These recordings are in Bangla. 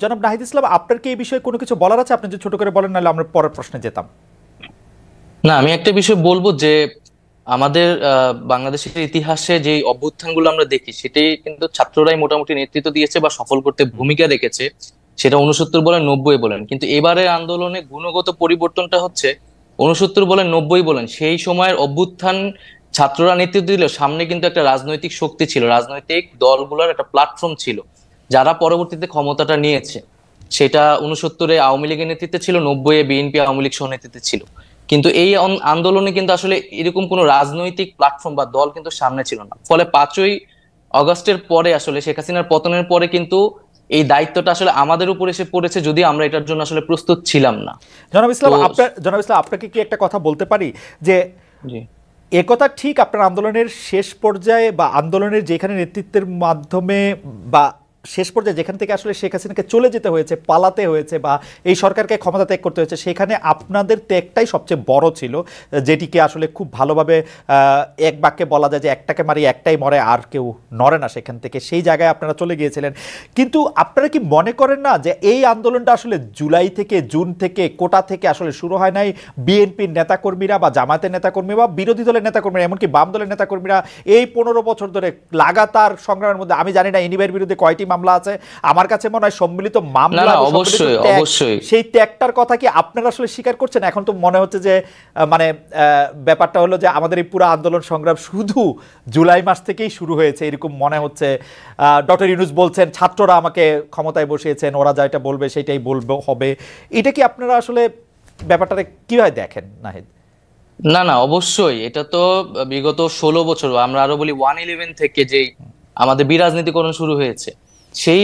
জনাব নাহিদ ইসলাম, আপনার কি এই বিষয়ে কোনো কিছু বলার আছে? আপনি যে ছোট করে বলেন, নাহলে আমরা পরের প্রশ্নে যেতাম। না, আমি একটা বিষয় বলবো যে আমাদের বাংলাদেশের ইতিহাসে যে অভ্যুত্থানগুলো আমরা দেখি সেটাই কিন্তু ছাত্ররাই মোটামুটি নেতৃত্ব দিয়েছে বা সফল করতে ভূমিকা রেখেছে। সেটা 69 বলেন 90 বলেন, কিন্তু এবারে আন্দোলনে গুণগত পরিবর্তনটা হচ্ছে 69 বলেন 90 বলেন, সেই সময়ের অভ্যুত্থান ছাত্ররা নেতৃত্ব দিলেও সামনে কিন্তু একটা রাজনৈতিক শক্তি ছিল, রাজনৈতিক দলগুলোর একটা প্ল্যাটফর্ম ছিল যারা পরবর্তীতে ক্ষমতাটা নিয়েছে। সেটা 69-এ আওয়ামী লীগের নেতৃত্বে ছিল, 90-এ বিএনপি আওয়ামী লীগ সহ নেতৃত্বে ছিল। কিন্তু এই আন্দোলনে কিন্তু আসলে এরকম কোনো রাজনৈতিক প্ল্যাটফর্ম বা দল কিন্তু সামনে ছিল না। ফলে 5ই আগস্টের পরে আসলে শেখ হাসিনার পতনের পরে কিন্তু এই দায়িত্বটা আসলে আমাদের উপর এসে পড়েছে, যদি আমরা এটার জন্য আসলে প্রস্তুত ছিলাম না। তো জনাব ইসলাম, আপনাকে কি একটা কথা বলতে পারি যে জি, একথা ঠিক, আপনার আন্দোলনের শেষ পর্যায়ে বা আন্দোলনের যেখানে নেতৃত্বের মাধ্যমে বা শেষ পর্যায়ে যেখান থেকে আসলে শেখ হাসিনাকে চলে যেতে হয়েছে, পালাতে হয়েছে বা এই সরকারকে ক্ষমতা ত্যাগ করতে হয়েছে, সেখানে আপনাদের ত্যাগটাই সবচেয়ে বড় ছিল, যেটিকে আসলে খুব ভালোভাবে এক বাক্যে বলা যায় যে একটাকে মারি একটাই মরে, আর কেউ নড়ে না সেখান থেকে। সেই জায়গায় আপনারা চলে গিয়েছিলেন। কিন্তু আপনারা কি মনে করেন না যে এই আন্দোলনটা আসলে জুলাই থেকে, জুন থেকে, কোটা থেকে আসলে শুরু হয় নাই? বিএনপির নেতাকর্মীরা বা জামায়াতের নেতাকর্মী বা বিরোধী দলের নেতাকর্মীরা, এমনকি বাম দলের নেতাকর্মীরা এই 15 বছর ধরে লাগাতার সংগ্রামের মধ্যে, আমি জানি না এনিবার বিরুদ্ধে কয়টি মামলা আছে, আমার কাছে মনে হয় সম্মিলিত না মামলা, না, সম্মিলিত অবশ্যই ত্যাগ, অবশ্যই। সেই ত্যাগটার কথা কি আপনারা আসলে স্বীকার করছেন? এখন তো মনে হচ্ছে যে মানে ব্যাপারটা হলো যে আমাদের এই পুরো আন্দোলন সংগ্রাম শুধু জুলাই মাস থেকেই শুরু হয়েছে, এরকম মনে হচ্ছে। ডক্টর ইউনূস বলছেন ছাত্ররা আমাকে ক্ষমতায় বসিয়েছেন, ওরা যা এটা বলবে সেটাই বলবে হবে। এটা কি আপনারা আসলে ব্যাপারটা কিভাবে দেখেন নাহিদ? না না, অবশ্যই। এটা তো বিগত 16 বছর, আমরা আরো বলি 111 থেকে যেই আমাদের বিরাজনীতিকরণ শুরু হয়েছে, সেই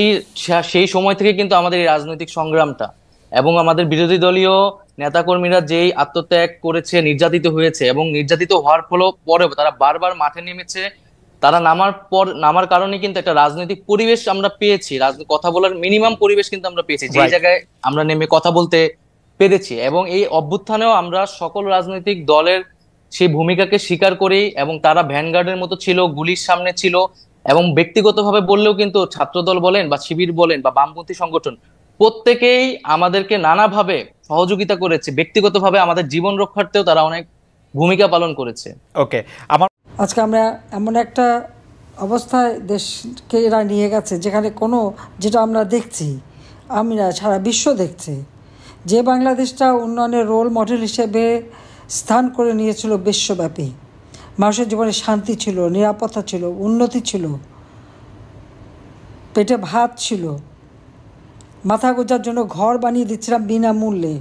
সেই সময় থেকে কিন্তু আমাদের এই রাজনৈতিক সংগ্রামটা, এবং আমাদের বিরোধী দলীয় নেতাকর্মীরা যেই আত্মত্যাগ করেছে, নির্যাতিত হয়েছে, এবং নির্যাতিত হওয়ার পরেও তারা বারবার মাঠে নেমেছে। তারা নামার কারণে কিন্তু একটা রাজনৈতিক পরিবেশ আমরা পেয়েছি, কথা বলার মিনিমাম পরিবেশ কিন্তু আমরা পেয়েছি, যেই রাইট। জায়গায় আমরা নেমে কথা বলতে পেরেছি। এবং এই অভ্যুত্থানেও আমরা সকল রাজনৈতিক দলের সেই ভূমিকাকে স্বীকার করি, এবং তারা ভ্যানগার্ডের মতো ছিল, গুলির সামনে ছিল। এবং ব্যক্তিগতভাবে বললেও কিন্তু ছাত্রদল বলেন বা শিবির বলেন বা বামপন্থী সংগঠন, প্রত্যেকেই আমাদেরকে নানাভাবে সহযোগিতা করেছে। ব্যক্তিগতভাবে আমাদের জীবন রক্ষার্থেও তারা অনেক ভূমিকা পালন করেছে। ওকে, আমার আজকে আমরা এমন একটা অবস্থায় দেশকে এরা নিয়ে গেছে যেখানে যেটা আমরা দেখছি, আমরা সারা বিশ্ব দেখছে, যে বাংলাদেশটা উন্নয়নের রোল মডেল হিসেবে স্থান করে নিয়েছিল বিশ্বব্যাপী। মানুষের জীবনে শান্তি ছিল, নিরাপত্তা ছিল, উন্নতি ছিল, পেটে ভাত ছিল, মাথা গোঁজার জন্য ঘর বানিয়ে দিচ্ছিলাম বিনামূল্যে,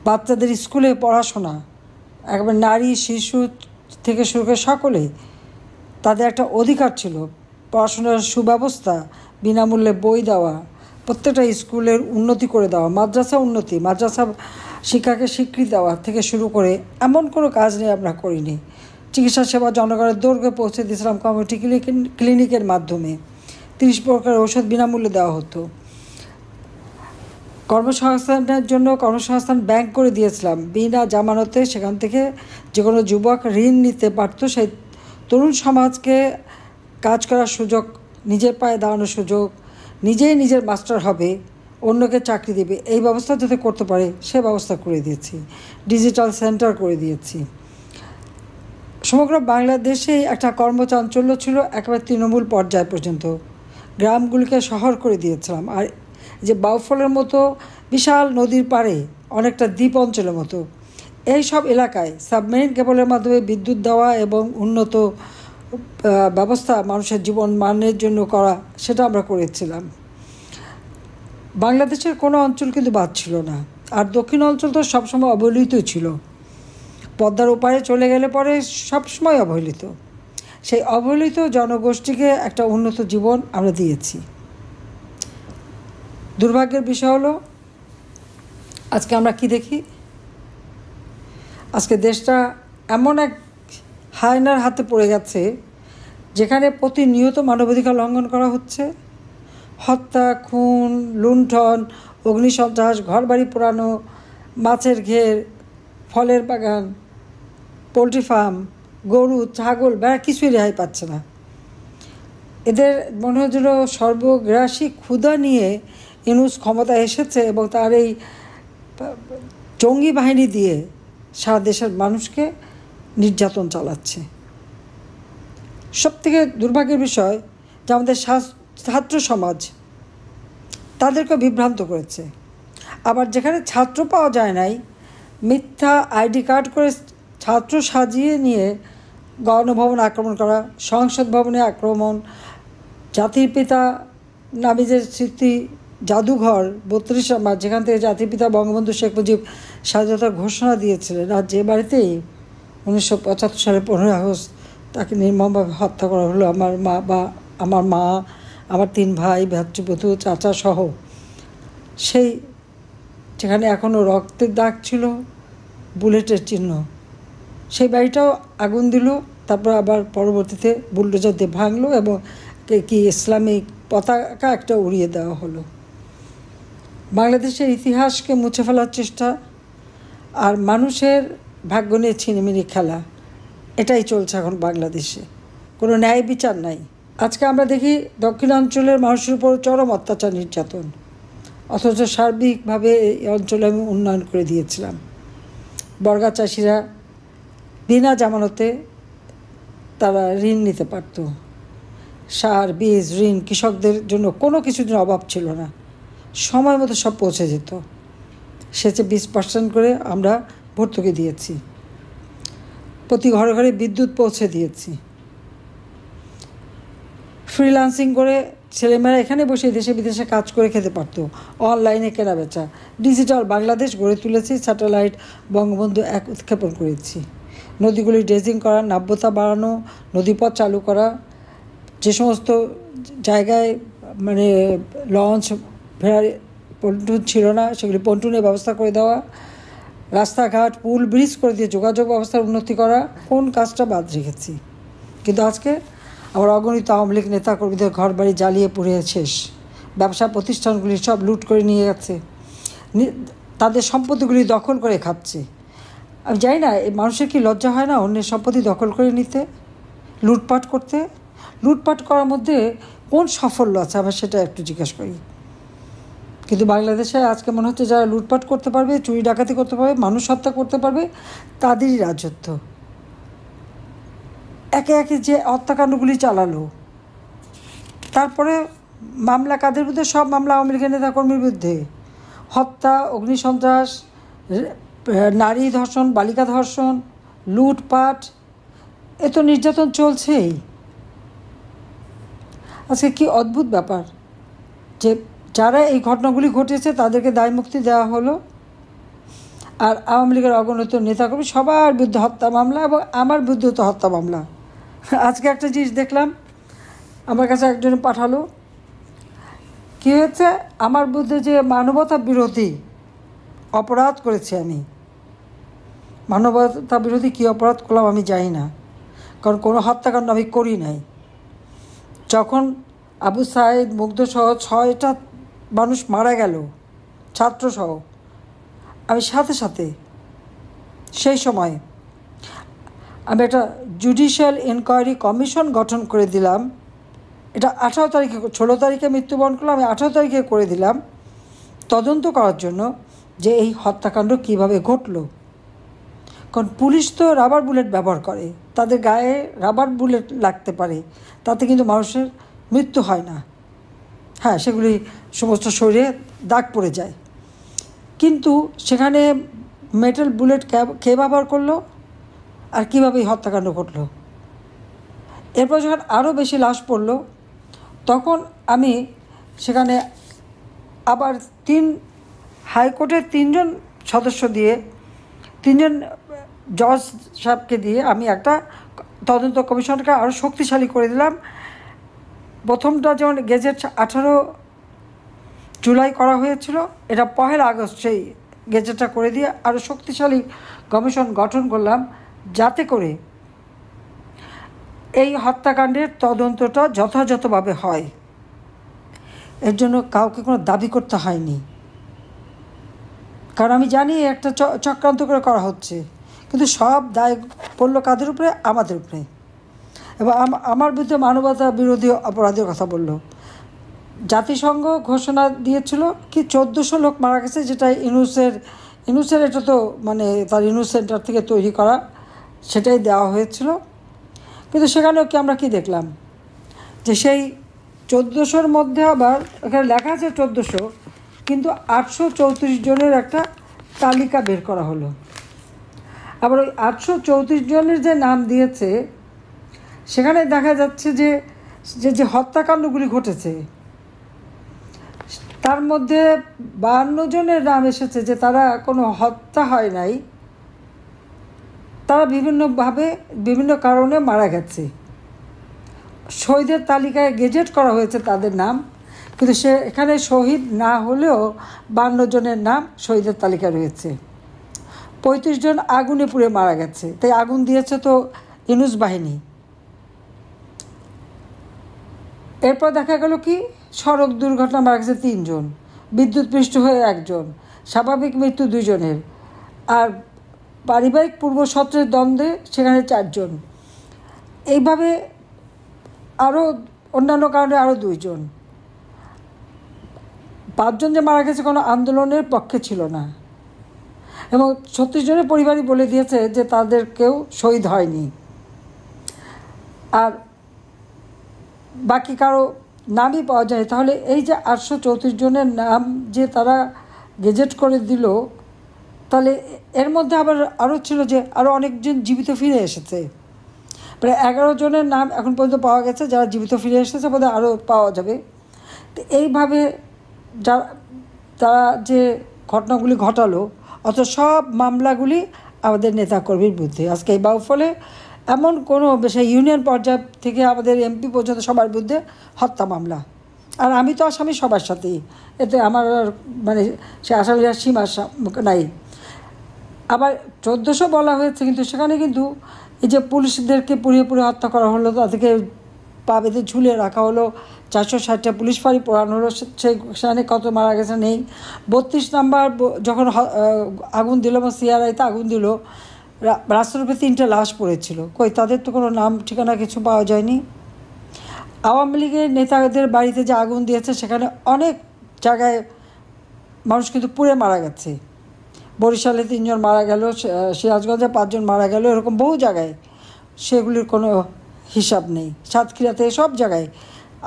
বাচ্চাদের স্কুলে পড়াশোনা, একেবারে নারী শিশু থেকে শুরু করে সকলে তাদের একটা অধিকার ছিল। পড়াশোনার সুব্যবস্থা, বিনামূল্যে বই দেওয়া, প্রত্যেকটা স্কুলের উন্নতি করে দেওয়া, মাদ্রাসা শিক্ষাকে স্বীকৃতি দেওয়া থেকে শুরু করে এমন কোনো কাজ নেই আমরা করিনি। চিকিৎসা সেবা জনগণের দৌড়কে পৌঁছে দিয়েছিলাম কমিউনিটি ক্লিনিকের মাধ্যমে। 30 প্রকার ঔষধ বিনামূল্যে দেওয়া হতো। কর্মসংস্থানের জন্য কর্মসংস্থান ব্যাংক করে দিয়েছিলাম বিনা জামানতে। সেখান থেকে যে কোনো যুবক ঋণ নিতে পারতো। সেই তরুণ সমাজকে কাজ করার সুযোগ, নিজের পায়ে দাঁড়ানোর সুযোগ, নিজেই নিজের মাস্টার হবে, অন্যকে চাকরি দেবে, এই ব্যবস্থা যাতে করতে পারে সে ব্যবস্থা করে দিয়েছি। ডিজিটাল সেন্টার করে দিয়েছি। সমগ্র বাংলাদেশে একটা কর্মচাঞ্চল্য ছিল একেবারে তৃণমূল পর্যায় পর্যন্ত। গ্রামগুলিকে শহর করে দিয়েছিলাম। আর যে বাউফলের মতো বিশাল নদীর পাড়ে অনেকটা দ্বীপ অঞ্চলের মতো এই সব এলাকায় সাবমেরিন কেবলের মাধ্যমে বিদ্যুৎ দেওয়া এবং উন্নত ব্যবস্থা মানুষের জীবন মানের জন্য করা, সেটা আমরা করেছিলাম। বাংলাদেশের কোনো অঞ্চল কিন্তু বাদ ছিল না। আর দক্ষিণ অঞ্চল তো সবসময় অবহেলিত ছিল। পদ্মার ওপারে চলে গেলে পরে সবসময় অবহেলিত। সেই অবহেলিত জনগোষ্ঠীকে একটা উন্নত জীবন আমরা দিয়েছি। দুর্ভাগ্যের বিষয় হলো আজকে আমরা কি দেখি, আজকে দেশটা এমন এক হায়নার হাতে পড়ে গেছে যেখানে প্রতিনিয়ত মানবাধিকার লঙ্ঘন করা হচ্ছে। হত্যা, খুন, লুণ্ঠন, অগ্নিসন্ত্রাস, ঘরবাড়ি পোড়ানো, মাছের ঘের, ফলের বাগান, পোলট্রি ফার্ম, গরু, ছাগল, বেড়া কিছুই রেহাই পাচ্ছে না। এদের মনে হয় যেন সর্বগ্রাসী ক্ষুধা নিয়ে ইউনূস ক্ষমতায় এসেছে এবং তার এই জঙ্গি বাহিনী দিয়ে সারা দেশের মানুষকে নির্যাতন চালাচ্ছে। সবথেকে দুর্ভাগ্যের বিষয় যে আমাদের ছাত্র সমাজ তাদেরকে বিভ্রান্ত করেছে। আবার যেখানে ছাত্র পাওয়া যায় নাই, মিথ্যা আইডি কার্ড করে ছাত্র সাজিয়ে নিয়ে গণভবন আক্রমণ করা, সংসদ ভবনে আক্রমণ, জাতির পিতা নামে যে স্মৃতি জাদুঘর ৩২ নম্বর, যেখান থেকে জাতির পিতা বঙ্গবন্ধু শেখ মুজিব স্বাধীনতার ঘোষণা দিয়েছিলেন, আর যে বাড়িতেই 19৭৫ সালে 15 আগস্ট তাকে নির্মমভাবে হত্যা করা হলো, আমার মা, আমার 3 ভাই, ভ্রাতৃবধূ, চাচা সহ, সেই যেখানে এখনও রক্তের দাগ ছিল, বুলেটের চিহ্ন, সেই বাড়িটাও আগুন দিল। তারপর আবার পরবর্তীতে বুলডোজার দিয়ে ভাঙলো এবং কি ইসলামিক পতাকা একটা উড়িয়ে দেওয়া হলো। বাংলাদেশের ইতিহাসকে মুছে ফেলার চেষ্টা আর মানুষের ভাগ্য নিয়ে ছিনিমিনি খেলা, এটাই চলছে এখন বাংলাদেশে। কোনো ন্যায় বিচার নাই। আজকে আমরা দেখি দক্ষিণাঞ্চলের মানুষের উপর চরম অত্যাচার নির্যাতন, অথচ সার্বিকভাবে এই অঞ্চলে আমি উন্নয়ন করে দিয়েছিলাম। বর্গা চাষিরা বিনা জামানতে তারা ঋণ নিতে পারত। সার, বীজ, ঋণ কৃষকদের জন্য কোনো কিছুর জন্য অভাব ছিল না, সময় মতো সব পৌঁছে যেত। সেচে 20% করে আমরা ভর্তুকি দিয়েছি, প্রতি ঘরে ঘরে বিদ্যুৎ পৌঁছে দিয়েছি। ফ্রিল্যান্সিং করে ছেলেমেয়েরা এখানে বসে দেশে বিদেশে কাজ করে খেতে পারতো, অনলাইনে কেনাবেচা, ডিজিটাল বাংলাদেশ গড়ে তুলেছি। স্যাটেলাইট বঙ্গবন্ধু 1 উৎক্ষেপণ করেছি। নদীগুলি ড্রেজিং করা, নাব্যতা বাড়ানো, নদীপথ চালু করা, যে সমস্ত জায়গায় মানে লঞ্চ ফেরারি পন্টুন ছিল না সেগুলি পন্টুনের ব্যবস্থা করে দেওয়া, রাস্তাঘাট পুল ব্রিজ করে দিয়ে যোগাযোগ ব্যবস্থার উন্নতি করা, কোন কাজটা বাদ রেখেছি? কিন্তু আজকে আবার অগণিত আওয়ামী লীগ নেতাকর্মীদের ঘর বাড়ি জ্বালিয়ে পুড়িয়ে শেষ, ব্যবসা প্রতিষ্ঠানগুলি সব লুট করে নিয়ে গেছে, তাদের সম্পত্তিগুলি দখল করে খাচ্ছে। আমি জানি না এই মানুষের কি লজ্জা হয় না অন্যের সম্পত্তি দখল করে নিতে, লুটপাট করতে? লুটপাট করার মধ্যে কোন সাফল্য আছে আবার সেটা একটু জিজ্ঞাসা করি। কিন্তু বাংলাদেশে আজকে মনে হচ্ছে যারা লুটপাট করতে পারবে, চুরি ডাকাতি করতে পারবে, মানুষ হত্যা করতে পারবে, তাদেরই রাজত্ব। একে একে যে হত্যাকাণ্ডগুলি চালালো, তারপরে মামলা কাদের বিরুদ্ধে? সব মামলা আওয়ামী লীগের নেতাকর্মীর বিরুদ্ধে। হত্যা, অগ্নিসন্ত্রাস, নারী ধর্ষণ, বালিকা ধর্ষণ, লুটপাট, এ তো নির্যাতন চলছেই। আজকে কি অদ্ভুত ব্যাপার যে যারা এই ঘটনাগুলি ঘটেছে তাদেরকে দায়মুক্তি দেওয়া হলো, আর আওয়ামী লীগের অগণিত নেতাকর্মী সবার বিরুদ্ধে হত্যা মামলা, এবং আমার বিরুদ্ধে তো হত্যা মামলা। আজকে একটা জিনিস দেখলাম, আমার কাছে একজন পাঠালো, কী হয়েছে, আমার বিরুদ্ধে যে মানবতা বিরোধী অপরাধ করেছি আমি, মানবতা বিরোধী কী অপরাধ করলাম আমি জানি না, কারণ কোনো হত্যাকাণ্ড আমি করি নাই। যখন আবু সাইদ, মুগ্ধসহ 6টা মানুষ মারা গেল, ছাত্রসহ, আমি সাথে সাথে সেই সময় আমি একটা জুডিশিয়াল ইনকোয়ারি কমিশন গঠন করে দিলাম। এটা 18 তারিখে, 16 তারিখে মৃত্যুবরণ করলাম, আমি 18 তারিখে করে দিলাম তদন্ত করার জন্য যে এই হত্যাকাণ্ড কীভাবে ঘটলো। কারণ পুলিশ তো রাবার বুলেট ব্যবহার করে, তাদের গায়ে রাবার বুলেট লাগতে পারে, তাতে কিন্তু মানুষের মৃত্যু হয় না। হ্যাঁ, সেগুলি সমস্ত শরীরে দাগ পড়ে যায়, কিন্তু সেখানে মেটাল বুলেট কে ব্যবহার করলো আর কীভাবে এই হত্যাকাণ্ড ঘটলো। এরপর যখন আরও বেশি লাশ পড়লো, তখন আমি সেখানে আবার হাইকোর্টের 3জন সদস্য দিয়ে, 3জন জজ সাহেবকে দিয়ে আমি একটা তদন্ত কমিশনকে আরও শক্তিশালী করে দিলাম। প্রথমটা যেমন গেজেট 18 জুলাই করা হয়েছিল, এটা 1 আগস্ট সেই গেজেটটা করে দিয়ে আরও শক্তিশালী কমিশন গঠন করলাম, যাতে করে এই হত্যাকাণ্ডের তদন্তটা যথাযথভাবে হয়। এর জন্য কাউকে কোনো দাবি করতে হয়নি, কারণ আমি জানি একটা চক্রান্ত করে করা হচ্ছে, কিন্তু সব দায় পড়ল কাদের উপরে? আমাদের উপরে। এবং আমার বিরুদ্ধে মানবতা বিরোধী অপরাধের কথা বলল। জাতিসংঘ ঘোষণা দিয়েছিল কি 1400 লোক মারা গেছে, যেটা ইনুসের এটা তো মানে তার ইনুস সেন্টার থেকে তৈরি করা, সেটাই দেওয়া হয়েছিল। কিন্তু সেখানেও কি আমরা কি দেখলাম যে সেই 1400-র মধ্যে আবার এখানে লেখা আছে 1400, কিন্তু 834 জনের একটা তালিকা বের করা হলো। আবার ওই 834 জনের যে নাম দিয়েছে সেখানে দেখা যাচ্ছে যে যে হত্যাকাণ্ডগুলি ঘটেছে তার মধ্যে 52 জনের নাম এসেছে যে তারা কোনো হত্যা হয় নাই, তারা বিভিন্নভাবে বিভিন্ন কারণে মারা গেছে। শহীদের তালিকায় গেজেট করা হয়েছে তাদের নাম, কিন্তু এখানে শহীদ না হলেও 52 জনের নাম শহীদের তালিকায় রয়েছে। 35 জন আগুনে পুড়ে মারা গেছে, তাই আগুন দিয়েছে তো ইনুস বাহিনী। এরপর দেখা গেল কি সড়ক দুর্ঘটনা মারা গেছে 3 জন, বিদ্যুৎপৃষ্ট হয়ে 1 জন, স্বাভাবিক মৃত্যু 2 জনের, আর পারিবারিক পূর্বশত্রের দ্বন্দ্বে সেখানে 4 জন। এইভাবে আরও অন্যান্য কারণে আরও 2 জন। 5 জন যে মারা গেছে কোনো আন্দোলনের পক্ষে ছিল না, এবং 36 জনের পরিবারই বলে দিয়েছে যে তাদের কেউ শহীদ হয়নি। আর বাকি কারো নামই পাওয়া যায়। তাহলে এই যে 834 জনের নাম যে তারা গেজেট করে দিল, তাহলে এর মধ্যে আবার আরও ছিল যে আরও অনেকজন জীবিত ফিরে এসেছে। প্রায় 11 জনের নাম এখন পর্যন্ত পাওয়া গেছে যারা জীবিত ফিরে এসেছে, বোধহয় আরও পাওয়া যাবে। তো এইভাবে তারা যে ঘটনাগুলি ঘটালো, অত সব মামলাগুলি আমাদের নেতাকর্মীর বিরুদ্ধে। আজকে এই বাউফলে এমন কোনো বেশি ইউনিয়ন পর্যায় থেকে আমাদের এমপি পর্যন্ত সবার বিরুদ্ধে হত্যা মামলা, আর আমি তো আসামি সবার সাথেই, এতে আমার মানে সে আসামিরা সীমা নাই। আবার 1400 বলা হয়েছে, কিন্তু সেখানে কিন্তু এই যে পুলিশদেরকে পুড়িয়ে পুড়িয়ে হত্যা করা হলো, তাদেরকে পা বেঁধে ঝুলিয়ে রাখা হলো, 460টা পুলিশ ফাঁড়ি পোড়ানো হলো, সেখানে কত মারা গেছে নেই। 32 নাম্বার যখন আগুন দিল বা সিআরআইতে আগুন দিল, রাস্তার উপরে 3টে লাশ পড়েছিল, কই তাদের তো কোনো নাম ঠিকানা কিছু পাওয়া যায়নি। আওয়ামী লীগের নেতাদের বাড়িতে যে আগুন দিয়েছে সেখানে অনেক জায়গায় মানুষ কিন্তু পুড়ে মারা গেছে। বরিশালে 3 জন মারা গেল, সিরাজগঞ্জে 5 জন মারা গেল, এরকম বহু জায়গায় সেগুলির কোনো হিসাব নেই। সাতক্ষীরাতে সব জায়গায়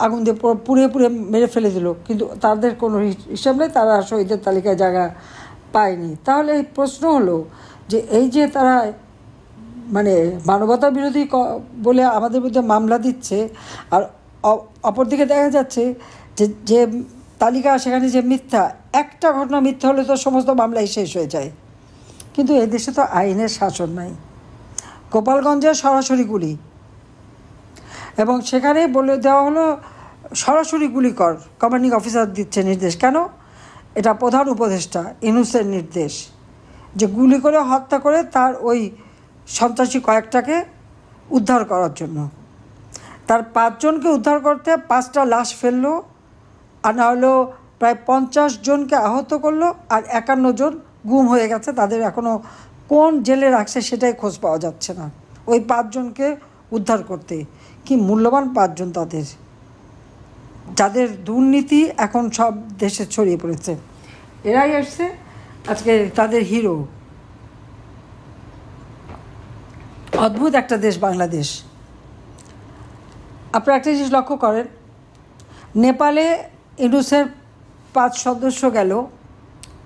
আগুন দিয়ে পুড়ে পুড়ে মেরে ফেলে দিল, কিন্তু তাদের কোনো হিসাব নেই, তারা শহীদের তালিকায় জায়গা পায়নি। তাহলে এই প্রশ্ন হলো যে এই যে তারা মানে মানবতা বিরোধী বলে আমাদের বিরুদ্ধে মামলা দিচ্ছে, আর অপরদিকে দেখা যাচ্ছে যে তালিকা সেখানে যে মিথ্যা, একটা ঘটনা মিথ্যা হলে তো সমস্ত মামলাই শেষ হয়ে যায়। কিন্তু এই দেশে তো আইনের শাসন নাই। গোপালগঞ্জে সরাসরি গুলি, এবং সেখানে বলে দেওয়া হলো সরাসরি গুলি কর, কমান্ডিং অফিসার দিচ্ছে নির্দেশ। কেন? এটা প্রধান উপদেষ্টা ইউনূসের নির্দেশ, যে গুলি করে হত্যা করে তার ওই সন্ত্রাসী কয়েকটাকে উদ্ধার করার জন্য। তার 5 জনকে উদ্ধার করতে 5টা লাশ ফেললো, আর না হলেও প্রায় 50 জনকে আহত করলো, আর 51 জন গুম হয়ে গেছে। তাদের এখনও কোন জেলে রাখছে সেটাই খোঁজ পাওয়া যাচ্ছে না। ওই 5 জনকে উদ্ধার করতে কি মূল্যবান 5 জন তাদের, যাদের দুর্নীতি এখন সব দেশে ছড়িয়ে পড়েছে। এরাই আসছে আজকে তাদের হিরো। অদ্ভুত একটা দেশ বাংলাদেশ। আপনারা একটা জিনিস লক্ষ্য করেন, নেপালে ইউনূসের 5 সদস্য গেল,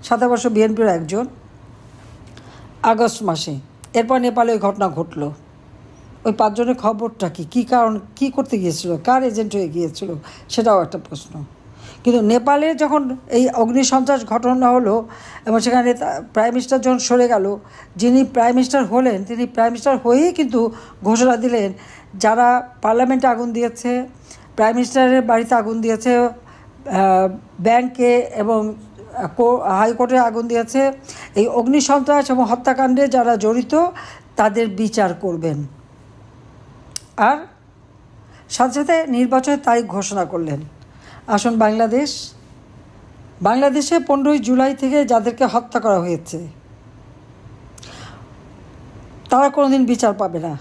7 বর্ষ বিএনপির একজন, আগস্ট মাসে। এরপর নেপালে ওই ঘটনা ঘটলো। ওই 5 জনের খবরটা কী কারণ, কী করতে গিয়েছিল, কার এজেন্ট হয়ে গিয়েছিল, সেটাও একটা প্রশ্ন। কিন্তু নেপালে যখন এই অগ্নিসন্ত্রাস ঘটনা হলো এবং সেখানে প্রাইম মিনিস্টার যখন সরে গেল, যিনি প্রাইম মিনিস্টার হলেন তিনি প্রাইম মিনিস্টার হয়েই কিন্তু ঘোষণা দিলেন যারা পার্লামেন্টে আগুন দিয়েছে, প্রাইম মিনিস্টারের বাড়িতে আগুন দিয়েছে, ব্যাংকে এবং হাইকোর্টে আগুন দিয়েছে, এই অগ্নিসন্ত্রাস এবং হত্যাকাণ্ডে যারা জড়িত তাদের বিচার করবেন। আর সাথে সাথে নির্বাচনের তারিখ ঘোষণা করলেন। আসুন বাংলাদেশে 15ই জুলাই থেকে যাদেরকে হত্যা করা হয়েছে তারা কোনোদিন বিচার পাবে না।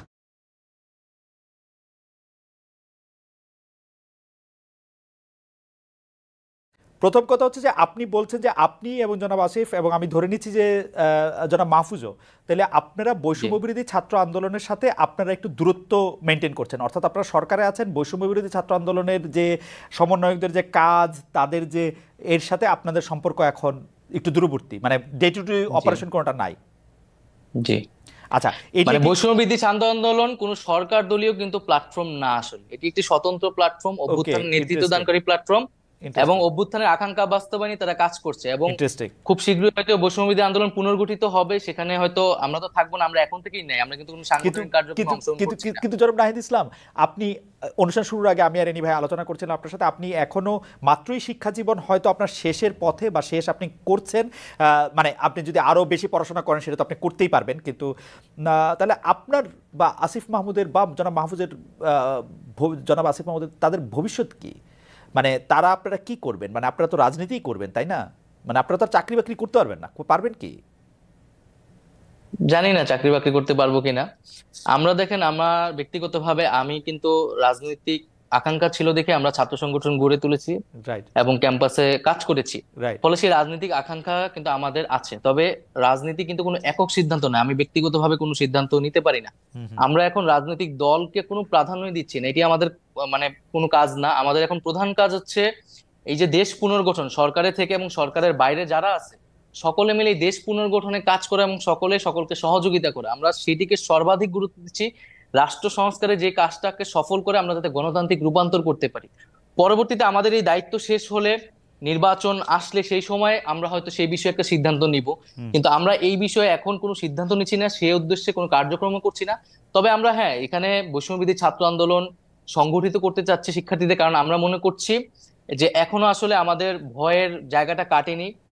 প্রথম কথা হচ্ছে যে আপনি বলছেন যে আপনি এবং জনাব আসিফ এবং আমি ধরে নিচ্ছি যে জনাব মাহফুজও, তাহলে আপনারা বৈষম্য বিরোধী ছাত্র আন্দোলনের সাথে আপনারা একটু দূরত্ব মেনটেন করছেন, অর্থাৎ আপনারা সরকারে আছেন, বৈষম্য বিরোধী ছাত্র আন্দোলনের যে সমন্বয়কদের যে কাজ, তাদের যে এর সাথে আপনাদের সম্পর্ক এখন একটু দূরবর্তী, মানে ডে টু ডে অপারেশন কোনোটা নাই। জি, আচ্ছা, মানে বৈষম্য বিরোধী ছাত্র আন্দোলন কোন সরকার দলীয় কিন্তু প্ল্যাটফর্ম না, আসলে এটি একটি স্বতন্ত্র প্ল্যাটফর্ম, অভ্যুত্থান নেতৃত্বদানকারী প্ল্যাটফর্ম এবং অভ্যুত্থানের আকাঙ্ক্ষা বাস্তবায়নে তারা কাজ করছে এবং খুব শীঘ্রই হয়তো বৈষম্য বিরোধী আন্দোলন পুনর্গঠিত হবে। সেখানে হয়তো আমরা তো থাকবো না, আমরা এখন থেকেই নাই, আমরা কিন্তু কোনো সাংগঠনিক কার্যক্রমে অংশগ্রহণ করছি না। কিন্তু জনাব নাহিদ ইসলাম, আপনি অনুষ্ঠান শুরুর আগে আমি আর এনি ভাই আলোচনা করছিলাম আপনার সাথে, আপনি এখনো মাত্রই শিক্ষা জীবন হয়তো আপনার শেষের পথে বা শেষ আপনি করছেন, মানে আপনি যদি আরো বেশি পড়াশোনা করেন সেটা তো আপনি করতেই পারবেন, কিন্তু তাহলে আপনার বা আসিফ মাহমুদের বা জনাব মাহফুজের, জনাব আসিফ মাহমুদের তাদের ভবিষ্যৎ কি? মানে তারা আপনারা কি করবেন? মানে আপনারা তো রাজনীতিই করবেন, তাই না? মানে আপনারা তো চাকরি বাকরি করতে পারবেন না, পারবেন কি? জানি না চাকরি বাকরি করতে পারবো কিনা। আমরা দেখেন, আমার ব্যক্তিগতভাবে আমি কিন্তু রাজনৈতিক আকাঙ্ক্ষা ছিল দেখে আমরা ছাত্র সংগঠন গড়ে তুলেছি এবং ক্যাম্পাসে কাজ করেছি, ফলে সেই রাজনৈতিক আকাঙ্ক্ষা কিন্তু আমাদের আছে। তবে রাজনীতি কিন্তু কোনো একক সিদ্ধান্ত নয়, আমি ব্যক্তিগতভাবে কোনো সিদ্ধান্ত নিতে পারি না। আমরা এখন রাজনৈতিক দলকে কোনো প্রাধান্য দিচ্ছি না, এটি আমাদের মানে কোনো কাজ না। আমাদের এখন প্রধান কাজ হচ্ছে এই যে দেশ পুনর্গঠন, সরকারের থেকে এবং সরকারের বাইরে যারা আছে সকলে মিলে দেশ পুনর্গঠনে কাজ করে এবং সকলকে সহযোগিতা করে, আমরা সেটিকে সর্বাধিক গুরুত্ব দিচ্ছি। রাষ্ট্র সংস্কারে যে কাজটাকে সফল করে আমরা যাতে গণতান্ত্রিক রূপান্তর করতে পারি। পরবর্তীতে আমাদের এই দায়িত্ব শেষ হলে, নির্বাচন আসলে সেই সময় আমরা হয়তো সেই বিষয়ে একটা সিদ্ধান্ত নিব, কিন্তু আমরা এই বিষয়ে এখন কোনো সিদ্ধান্ত নিচ্ছি না, সেই উদ্দেশ্যে কোনো কার্যক্রম করছি না। তবে আমরা এখানে বৈষম্যবিরোধী ছাত্র আন্দোলন সংগঠিত করতে চাচ্ছি শিক্ষার্থীদের, কারণ আমরা মনে করছি যে এখনো আসলে আমাদের ভয়ের জায়গাটা কাটেনি।